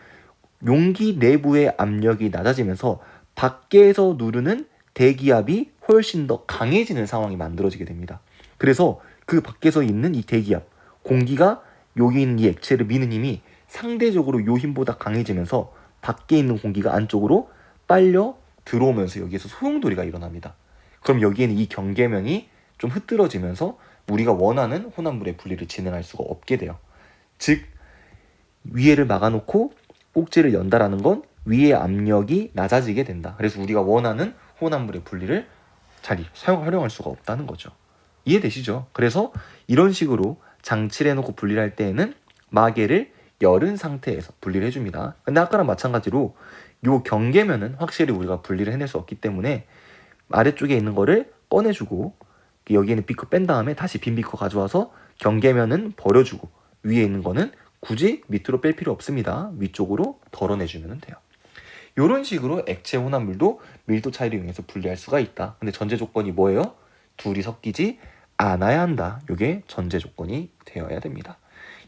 용기 내부의 압력이 낮아지면서 밖에서 누르는 대기압이 훨씬 더 강해지는 상황이 만들어지게 됩니다. 그래서 그 밖에서 있는 이 대기압, 공기가 여기 있는 이 액체를 미는 힘이 상대적으로 요 힘보다 강해지면서 밖에 있는 공기가 안쪽으로 빨려 들어오면서 여기에서 소용돌이가 일어납니다. 그럼 여기에는 이 경계면이 좀 흐트러지면서 우리가 원하는 혼합물의 분리를 진행할 수가 없게 돼요. 즉 위에를 막아놓고 꼭지를 연다라는 건 위의 압력이 낮아지게 된다. 그래서 우리가 원하는 혼합물의 분리를 잘 활용할 수가 없다는 거죠. 이해되시죠? 그래서 이런 식으로 장치를 해놓고 분리를 할 때에는 마개를 열은 상태에서 분리를 해줍니다. 근데 아까랑 마찬가지로 요 경계면은 확실히 우리가 분리를 해낼 수 없기 때문에 아래쪽에 있는 거를 꺼내주고 여기에는 비커 뺀 다음에 다시 빈 비커 가져와서 경계면은 버려주고 위에 있는 거는 굳이 밑으로 뺄 필요 없습니다. 위쪽으로 덜어내주면 돼요. 이런 식으로 액체 혼합물도 밀도 차이를 이용해서 분리할 수가 있다. 근데 전제 조건이 뭐예요? 둘이 섞이지 않아야 한다. 이게 전제 조건이 되어야 됩니다.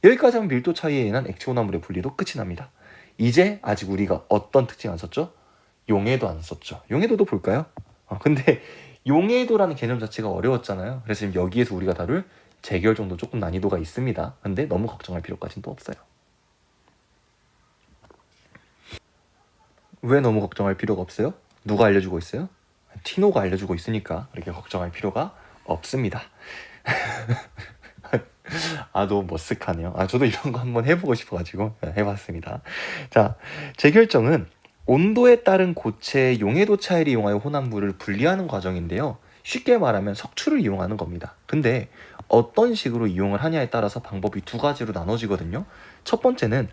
여기까지 하면 밀도 차이에 의한 액체 혼합물의 분리도 끝이 납니다. 이제 아직 우리가 어떤 특징 안 썼죠? 용해도 안 썼죠. 용해도도 볼까요? 근데 용해도라는 개념 자체가 어려웠잖아요. 그래서 지금 여기에서 우리가 다룰 재결 정도 조금 난이도가 있습니다. 근데 너무 걱정할 필요까지는 또 없어요. 왜 너무 걱정할 필요가 없어요? 누가 알려주고 있어요? 티노가 알려주고 있으니까 그렇게 걱정할 필요가 없습니다. 너무 머쓱하네요. 저도 이런 거 한번 해보고 싶어가지고 해봤습니다. 자, 재결정은 온도에 따른 고체의 용해도 차이를 이용하여 혼합물을 분리하는 과정인데요. 쉽게 말하면 석출을 이용하는 겁니다. 근데 어떤 식으로 이용을 하냐에 따라서 방법이 두 가지로 나눠지거든요. 첫 번째는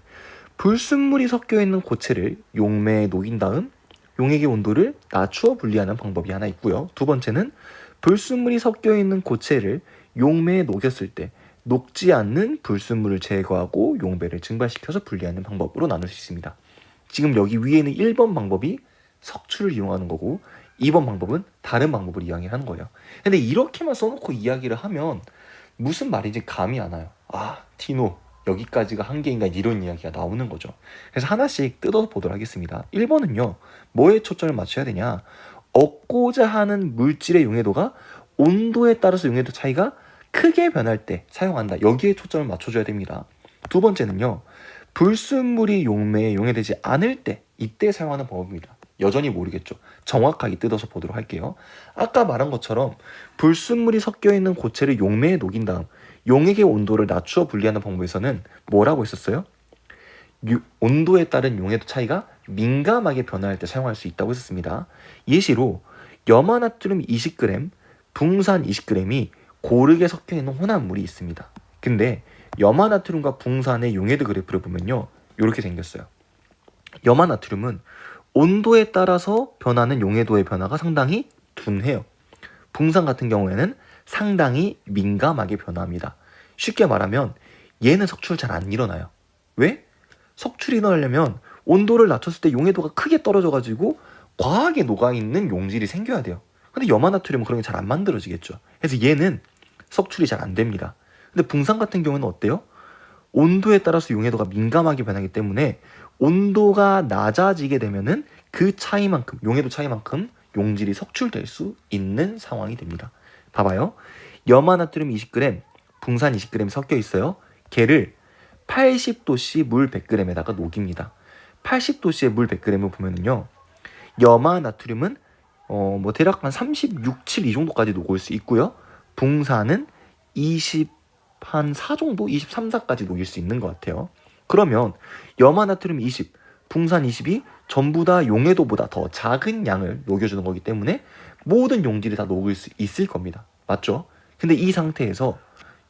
불순물이 섞여 있는 고체를 용매에 녹인 다음 용액의 온도를 낮추어 분리하는 방법이 하나 있고요. 두 번째는 불순물이 섞여 있는 고체를 용매에 녹였을 때 녹지 않는 불순물을 제거하고 용배를 증발시켜서 분리하는 방법으로 나눌 수 있습니다. 지금 여기 위에는 1번 방법이 석출을 이용하는 거고 2번 방법은 다른 방법을 이야기하는 거예요. 근데 이렇게만 써놓고 이야기를 하면 무슨 말인지 감이 안 와요. 티노 여기까지가 한계인가 이런 이야기가 나오는 거죠. 그래서 하나씩 뜯어서 보도록 하겠습니다. 1번은요. 뭐에 초점을 맞춰야 되냐. 얻고자 하는 물질의 용해도가 온도에 따라서 용해도 차이가 크게 변할 때 사용한다. 여기에 초점을 맞춰줘야 됩니다. 두 번째는요. 불순물이 용매에 용해되지 않을 때 이때 사용하는 방법입니다. 여전히 모르겠죠. 정확하게 뜯어서 보도록 할게요. 아까 말한 것처럼 불순물이 섞여 있는 고체를 용매에 녹인 다음 용액의 온도를 낮추어 분리하는 방법에서는 뭐라고 했었어요? 온도에 따른 용해도 차이가 민감하게 변화할 때 사용할 수 있다고 했었습니다. 예시로 염화나트륨 20g, 붕산 20g이 고르게 섞여 있는 혼합물이 있습니다. 근데 염화나트륨과 붕산의 용해도 그래프를 보면요. 이렇게 생겼어요. 염화나트륨은 온도에 따라서 변하는 용해도의 변화가 상당히 둔해요. 붕산 같은 경우에는 상당히 민감하게 변화합니다. 쉽게 말하면 얘는 석출 잘 안 일어나요. 왜? 석출이 일어나려면 온도를 낮췄을 때 용해도가 크게 떨어져가지고 과하게 녹아있는 용질이 생겨야 돼요. 근데 염화나트륨은 그런 게 잘 안 만들어지겠죠. 그래서 얘는 석출이 잘 안 됩니다. 근데 붕산 같은 경우는 어때요? 온도에 따라서 용해도가 민감하게 변하기 때문에 온도가 낮아지게 되면은 그 차이만큼, 용해도 차이만큼 용질이 석출될 수 있는 상황이 됩니다. 봐봐요. 염화나트륨 20g, 붕산 20g이 섞여 있어요. 걔를 80도씨 물 100g에다가 녹입니다. 80도씨의 물 100g을 보면은요. 염화나트륨은 대략 한 36, 7 이 정도까지 녹을 수 있고요. 붕산은 24 정도? 23, 4까지 녹일 수 있는 것 같아요. 그러면 염화나트륨 20, 붕산 20이 전부 다 용해도보다 더 작은 양을 녹여주는 거기 때문에 모든 용질이 다 녹을 수 있을 겁니다. 맞죠? 근데 이 상태에서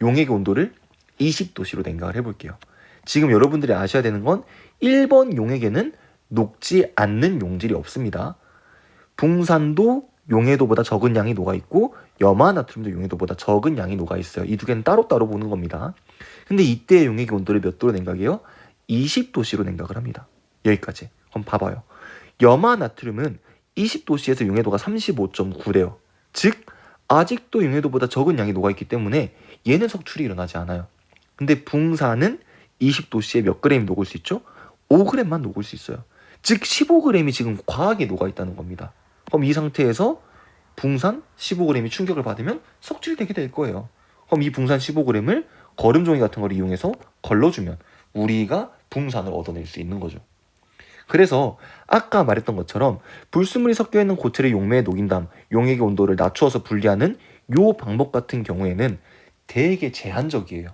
용액의 온도를 20도씨로 냉각을 해볼게요. 지금 여러분들이 아셔야 되는 건 1번 용액에는 녹지 않는 용질이 없습니다. 붕산도 용해도보다 적은 양이 녹아있고 염화나트륨도 용해도보다 적은 양이 녹아있어요. 이 두 개는 따로따로 보는 겁니다. 근데 이때 용액의 온도를 몇 도로 냉각해요? 20도씨로 냉각을 합니다. 여기까지. 그럼 봐봐요. 염화나트륨은 20도씨에서 용해도가 35.9래요. 즉 아직도 용해도보다 적은 양이 녹아있기 때문에 얘는 석출이 일어나지 않아요. 근데 붕산은 20도씨에 몇 g이 녹을 수 있죠? 5g만 녹을 수 있어요. 즉 15g이 지금 과하게 녹아있다는 겁니다. 그럼 이 상태에서 붕산 15g이 충격을 받으면 석출이 되게 될 거예요. 그럼 이 붕산 15g을 거름종이 같은 걸 이용해서 걸러주면 우리가 붕산을 얻어낼 수 있는 거죠. 그래서 아까 말했던 것처럼 불순물이 섞여 있는 고체를 용매에 녹인 다음 용액의 온도를 낮추어서 분리하는 이 방법 같은 경우에는 되게 제한적이에요.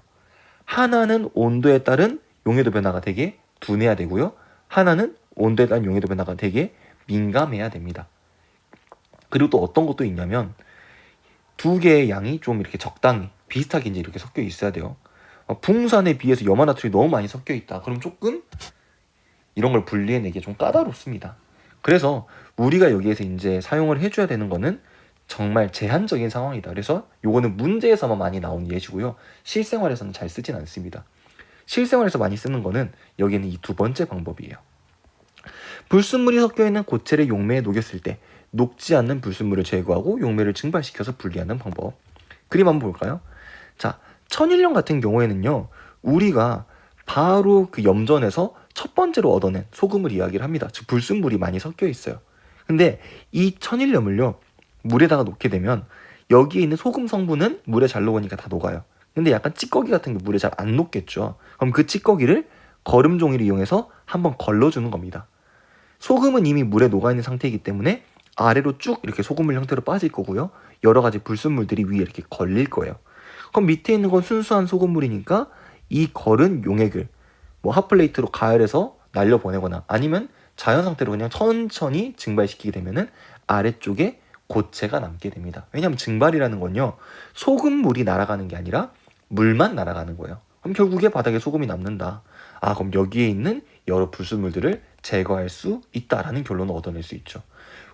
하나는 온도에 따른 용해도 변화가 되게 둔해야 되고요. 하나는 온도에 대한 용해도 변화가 되게 민감해야 됩니다. 그리고 또 어떤 것도 있냐면 두 개의 양이 좀 이렇게 적당히 비슷하게 이제 이렇게 섞여 있어야 돼요. 붕산에 비해서 염화나트륨이 너무 많이 섞여 있다. 그럼 조금 이런 걸 분리해내기 좀 까다롭습니다. 그래서 우리가 여기에서 이제 사용을 해줘야 되는 거는 정말 제한적인 상황이다. 그래서 요거는 문제에서만 많이 나온 예시고요. 실생활에서는 잘 쓰진 않습니다. 실생활에서 많이 쓰는 거는 여기는 이 두 번째 방법이에요. 불순물이 섞여있는 고체를 용매에 녹였을 때 녹지 않는 불순물을 제거하고 용매를 증발시켜서 분리하는 방법. 그림 한번 볼까요? 자, 천일염 같은 경우에는요, 우리가 바로 그 염전에서 첫 번째로 얻어낸 소금을 이야기를 합니다. 즉 불순물이 많이 섞여 있어요. 근데 이 천일염을요, 물에다가 놓게 되면 여기에 있는 소금 성분은 물에 잘 녹으니까 다 녹아요. 근데 약간 찌꺼기 같은 게 물에 잘 안 녹겠죠. 그럼 그 찌꺼기를 거름 종이를 이용해서 한번 걸러주는 겁니다. 소금은 이미 물에 녹아있는 상태이기 때문에 아래로 쭉 이렇게 소금물 형태로 빠질 거고요. 여러 가지 불순물들이 위에 이렇게 걸릴 거예요. 그럼 밑에 있는 건 순수한 소금물이니까 이 걸은 용액을 뭐 핫플레이트로 가열해서 날려보내거나 아니면 자연 상태로 그냥 천천히 증발시키게 되면은 아래쪽에 고체가 남게 됩니다. 왜냐하면 증발이라는 건요, 소금물이 날아가는 게 아니라 물만 날아가는 거예요. 그럼 결국에 바닥에 소금이 남는다. 아, 그럼 여기에 있는 여러 불순물들을 제거할 수 있다라는 결론을 얻어낼 수 있죠.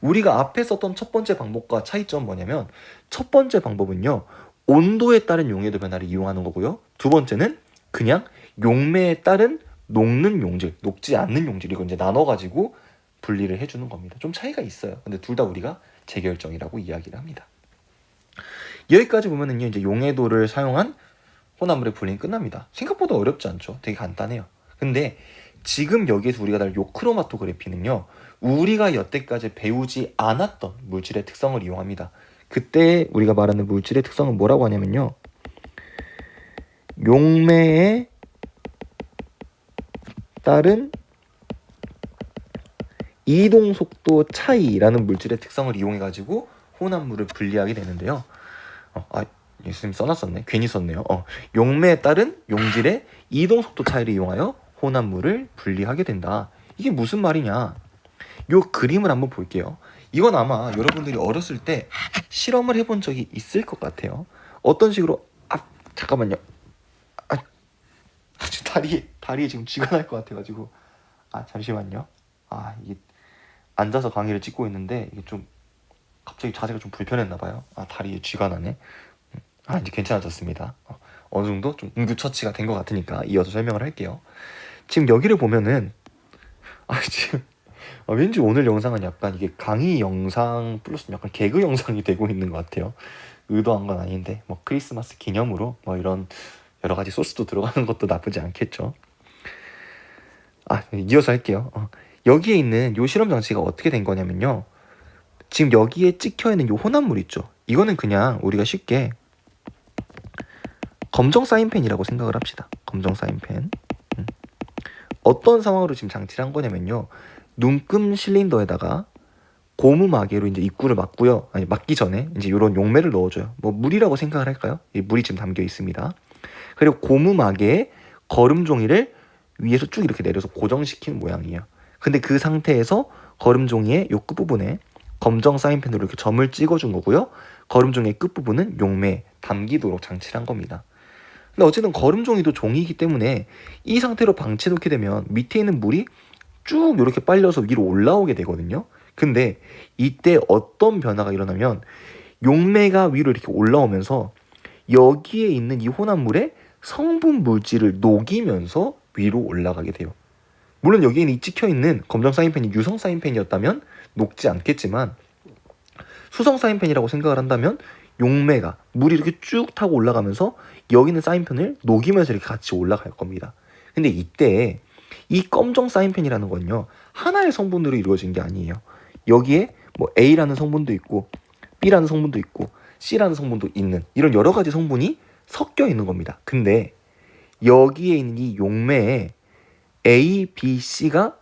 우리가 앞에 썼던 첫 번째 방법과 차이점은 뭐냐면, 첫 번째 방법은요, 온도에 따른 용해도 변화를 이용하는 거고요. 두 번째는 그냥 용매에 따른 녹는 용질, 녹지 않는 용질, 이거 이제 나눠가지고 분리를 해주는 겁니다. 좀 차이가 있어요. 근데 둘 다 우리가 재결정이라고 이야기를 합니다. 여기까지 보면은요, 이제 용해도를 사용한 혼합물의 분리는 끝납니다. 생각보다 어렵지 않죠? 되게 간단해요. 근데 지금 여기에서 우리가 다룰 요 크로마토그래피는요, 우리가 여태까지 배우지 않았던 물질의 특성을 이용합니다. 그때 우리가 말하는 물질의 특성은 뭐라고 하냐면요, 용매에 따른 이동 속도 차이라는 물질의 특성을 이용해가지고 혼합물을 분리하게 되는데요. 예수님 써놨었네. 괜히 썼네요. 용매에 따른 용질의 이동 속도 차이를 이용하여 혼합물을 분리하게 된다. 이게 무슨 말이냐? 요 그림을 한번 볼게요. 이건 아마 여러분들이 어렸을 때 실험을 해본 적이 있을 것 같아요. 어떤 식으로, 잠깐만요. 다리에 지금 쥐가 날 것 같아가지고. 잠시만요. 이게 앉아서 강의를 찍고 있는데 이게 좀 갑자기 자세가 좀 불편했나봐요. 다리에 쥐가 나네. 이제 괜찮아졌습니다. 어느 정도 좀 응급처치가 된 것 같으니까 이어서 설명을 할게요. 지금 여기를 보면은 지금 왠지 오늘 영상은 약간 이게 강의 영상 플러스 약간 개그 영상이 되고 있는 것 같아요. 의도한 건 아닌데 뭐 크리스마스 기념으로 뭐 이런 여러 가지 소스도 들어가는 것도 나쁘지 않겠죠. 이어서 할게요. 여기에 있는 요 실험 장치가 어떻게 된 거냐면요, 지금 여기에 찍혀 있는 요 혼합물 있죠. 이거는 그냥 우리가 쉽게 검정 사인펜이라고 생각을 합시다. 검정 사인펜. 어떤 상황으로 지금 장치를 한 거냐면요, 눈금 실린더에다가 고무 마개로 이제 입구를 막고요. 막기 전에 이제 이런 용매를 넣어줘요. 뭐 물이라고 생각을 할까요? 물이 지금 담겨 있습니다. 그리고 고무 마개에 거름 종이를 위에서 쭉 이렇게 내려서 고정시킨 모양이에요. 근데 그 상태에서 거름 종이의 요 끝부분에 검정 사인펜으로 이렇게 점을 찍어준 거고요. 거름 종이의 끝부분은 용매에 담기도록 장치를 한 겁니다. 근데 어쨌든 거름 종이도 종이기 때문에 이 상태로 방치해 놓게 되면 밑에 있는 물이 쭉 이렇게 빨려서 위로 올라오게 되거든요. 근데 이때 어떤 변화가 일어나면 용매가 위로 이렇게 올라오면서 여기에 있는 이 혼합물의 성분 물질을 녹이면서 위로 올라가게 돼요. 물론 여기에 찍혀있는 검정 사인펜이 유성 사인펜이었다면 녹지 않겠지만, 수성 사인펜이라고 생각을 한다면 용매가 물이 이렇게 쭉 타고 올라가면서 여기 있는 사인펜을 녹이면서 이렇게 같이 올라갈 겁니다. 근데 이때 이 검정 사인펜이라는 건요, 하나의 성분으로 이루어진 게 아니에요. 여기에 뭐 A라는 성분도 있고 B라는 성분도 있고 C라는 성분도 있는 이런 여러 가지 성분이 섞여 있는 겁니다. 근데 여기에 있는 이 용매에 A, B, C가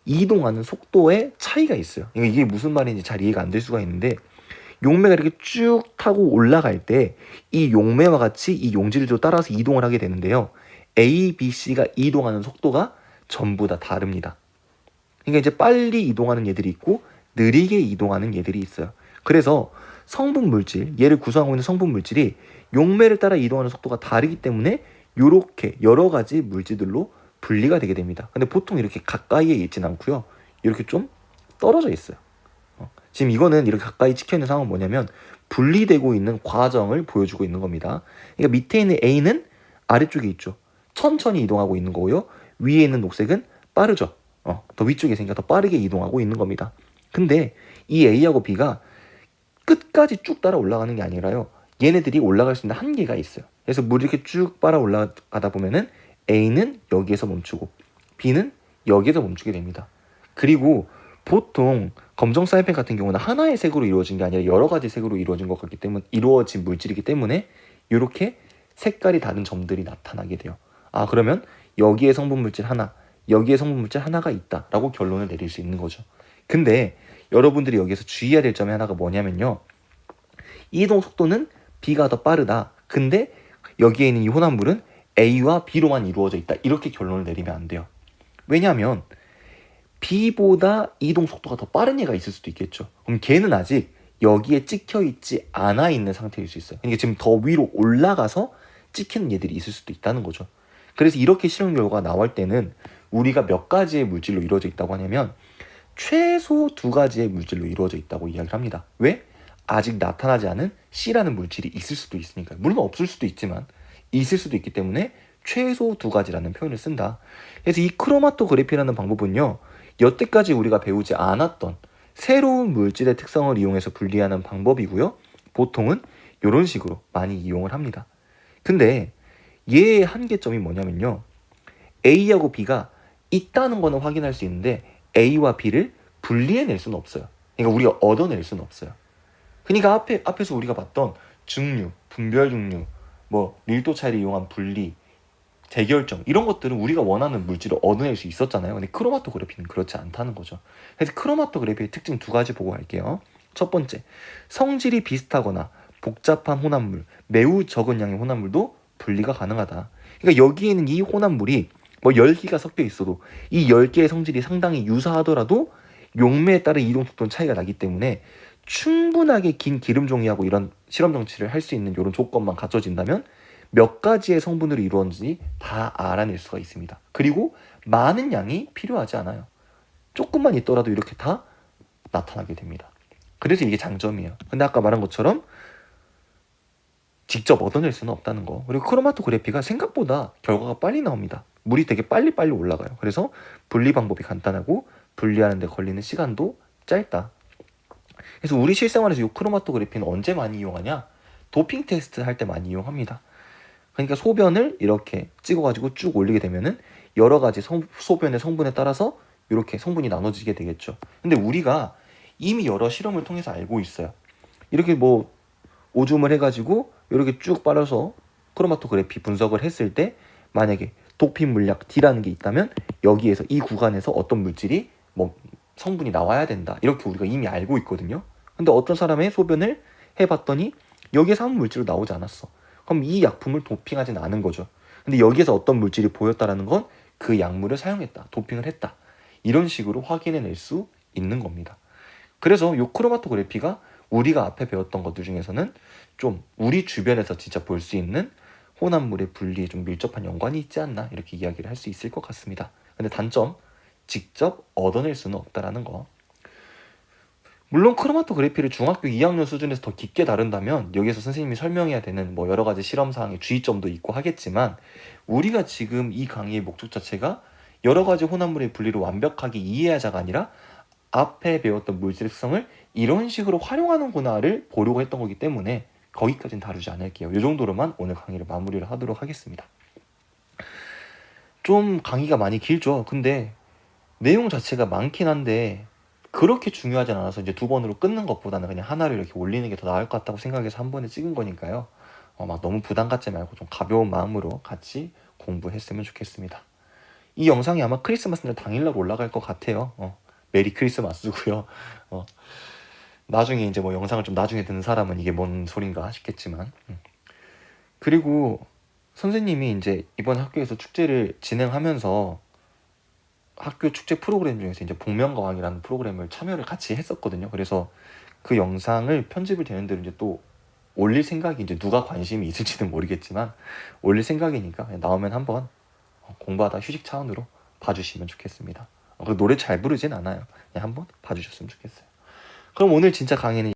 이동하는 속도에 차이가 있어요. 이게 무슨 말인지 잘 이해가 안 될 수가 있는데, 용매가 이렇게 쭉 타고 올라갈 때 이 용매와 같이 이 용질도 따라서 이동을 하게 되는데요, A, B, C가 이동하는 속도가 전부 다 다릅니다. 그러니까 이제 빨리 이동하는 얘들이 있고 느리게 이동하는 얘들이 있어요. 그래서 성분 물질, 얘를 구성하고 있는 성분 물질이 용매를 따라 이동하는 속도가 다르기 때문에 이렇게 여러 가지 물질들로 분리가 되게 됩니다. 근데 보통 이렇게 가까이에 있진 않고요. 이렇게 좀 떨어져 있어요. 지금 이거는 이렇게 가까이 찍혀 있는 상황은 뭐냐면 분리되고 있는 과정을 보여주고 있는 겁니다. 그러니까 밑에 있는 A는 아래쪽에 있죠. 천천히 이동하고 있는 거고요. 위에 있는 녹색은 빠르죠. 더 위쪽에 있으니까 더 빠르게 이동하고 있는 겁니다. 근데 이 A하고 B가 끝까지 쭉 따라 올라가는 게 아니라요. 얘네들이 올라갈 수 있는 한계가 있어요. 그래서 물이 이렇게 쭉 빨아 올라가다 보면은 A는 여기에서 멈추고 B는 여기에서 멈추게 됩니다. 그리고 보통 검정 사인펜 같은 경우는 하나의 색으로 이루어진 게 아니라 여러 가지 색으로 이루어진 것 같기 때문에 이루어진 물질이기 때문에 이렇게 색깔이 다른 점들이 나타나게 돼요. 그러면 여기에 성분 물질 하나, 여기에 성분 물질 하나가 있다라고 결론을 내릴 수 있는 거죠. 근데 여러분들이 여기서 주의해야 될 점이 하나가 뭐냐면요. 이동 속도는 B가 더 빠르다. 근데 여기에 있는 이 혼합물은 A와 B로만 이루어져 있다. 이렇게 결론을 내리면 안 돼요. 왜냐하면 B보다 이동 속도가 더 빠른 애가 있을 수도 있겠죠. 그럼 걔는 아직 여기에 찍혀 있지 않아 있는 상태일 수 있어요. 그러니까 지금 더 위로 올라가서 찍히는 얘들이 있을 수도 있다는 거죠. 그래서 이렇게 실험 결과가 나올 때는 우리가 몇 가지의 물질로 이루어져 있다고 하냐면 최소 2가지의 물질로 이루어져 있다고 이야기를 합니다. 왜? 아직 나타나지 않은 C라는 물질이 있을 수도 있으니까요. 물론 없을 수도 있지만 있을 수도 있기 때문에 최소 2가지라는 표현을 쓴다. 그래서 이 크로마토그래피라는 방법은요. 여태까지 우리가 배우지 않았던 새로운 물질의 특성을 이용해서 분리하는 방법이고요. 보통은 이런 식으로 많이 이용을 합니다. 근데 얘의 한계점이 뭐냐면요. A하고 B가 있다는 거는 확인할 수 있는데 A와 B를 분리해낼 수는 없어요. 그러니까 우리가 얻어낼 수는 없어요. 그러니까 앞에서 우리가 봤던 증류, 분별 증류, 밀도 차이를 이용한 분리, 재결정 이런 것들은 우리가 원하는 물질을 얻어낼 수 있었잖아요. 근데 크로마토그래피는 그렇지 않다는 거죠. 그래서 크로마토그래피의 특징 2가지 보고 갈게요. 첫 번째, 성질이 비슷하거나 복잡한 혼합물, 매우 적은 양의 혼합물도 분리가 가능하다. 그러니까 여기에 있는 이 혼합물이 10개가 섞여 있어도 이 10개의 성질이 상당히 유사하더라도 용매에 따른 이동 속도는 차이가 나기 때문에 충분하게 긴 기름 종이하고 이런 실험 정치를 할 수 있는 이런 조건만 갖춰진다면 몇 가지의 성분으로 이루어진지 다 알아낼 수가 있습니다. 그리고 많은 양이 필요하지 않아요. 조금만 있더라도 이렇게 다 나타나게 됩니다. 그래서 이게 장점이에요. 근데 아까 말한 것처럼 직접 얻어낼 수는 없다는 거. 그리고 크로마토그래피가 생각보다 결과가 빨리 나옵니다. 물이 되게 빨리빨리 올라가요. 그래서 분리 방법이 간단하고 분리하는 데 걸리는 시간도 짧다. 그래서 우리 실생활에서 이 크로마토그래피는 언제 많이 이용하냐? 도핑 테스트 할 때 많이 이용합니다. 그러니까 소변을 이렇게 찍어가지고 쭉 올리게 되면은 여러 가지 소변의 성분에 따라서 이렇게 성분이 나눠지게 되겠죠. 근데 우리가 이미 여러 실험을 통해서 알고 있어요. 이렇게 오줌을 해가지고 이렇게 쭉 빨아서 크로마토그래피 분석을 했을 때 만약에 도핑 물약 D라는 게 있다면 여기에서 이 구간에서 어떤 물질이 성분이 나와야 된다. 이렇게 우리가 이미 알고 있거든요. 근데 어떤 사람의 소변을 해봤더니 여기에서 아무 물질로 나오지 않았어. 그럼 이 약품을 도핑하진 않은 거죠. 근데 여기에서 어떤 물질이 보였다라는 건 그 약물을 사용했다. 도핑을 했다. 이런 식으로 확인해낼 수 있는 겁니다. 그래서 이 크로마토그래피가 우리가 앞에 배웠던 것들 중에서는 좀 우리 주변에서 진짜 볼 수 있는 혼합물의 분리에 좀 밀접한 연관이 있지 않나 이렇게 이야기를 할 수 있을 것 같습니다. 근데 단점, 직접 얻어낼 수는 없다라는 거. 물론 크로마토그래피를 중학교 2학년 수준에서 더 깊게 다룬다면 여기서 선생님이 설명해야 되는 여러 가지 실험사항의 주의점도 있고 하겠지만 우리가 지금 이 강의의 목적 자체가 여러 가지 혼합물의 분리를 완벽하게 이해하자가 아니라 앞에 배웠던 물질의 특성을 이런 식으로 활용하는구나를 보려고 했던 거기 때문에 거기까지는 다루지 않을게요. 이 정도로만 오늘 강의를 마무리를 하도록 하겠습니다. 좀 강의가 많이 길죠. 근데 내용 자체가 많긴 한데 그렇게 중요하진 않아서 이제 2번으로 끊는 것보다는 그냥 하나를 이렇게 올리는 게 더 나을 것 같다고 생각해서 한 번에 찍은 거니까요. 막 너무 부담 갖지 말고 좀 가벼운 마음으로 같이 공부했으면 좋겠습니다. 이 영상이 아마 크리스마스 날 당일날 올라갈 것 같아요. 메리 크리스마스고요. 나중에 이제 영상을 좀 나중에 듣는 사람은 이게 뭔 소린가 싶겠지만 그리고 선생님이 이제 이번 학교에서 축제를 진행하면서 학교 축제 프로그램 중에서 이제 복면가왕이라는 프로그램을 참여를 같이 했었거든요. 그래서 그 영상을 편집을 되는 대로 이제 또 올릴 생각이, 이제 누가 관심이 있을지는 모르겠지만 올릴 생각이니까 그냥 나오면 한번 공부하다 휴식 차원으로 봐주시면 좋겠습니다. 그리고 노래 잘 부르진 않아요. 그냥 한번 봐주셨으면 좋겠어요. 그럼 오늘 진짜 강의는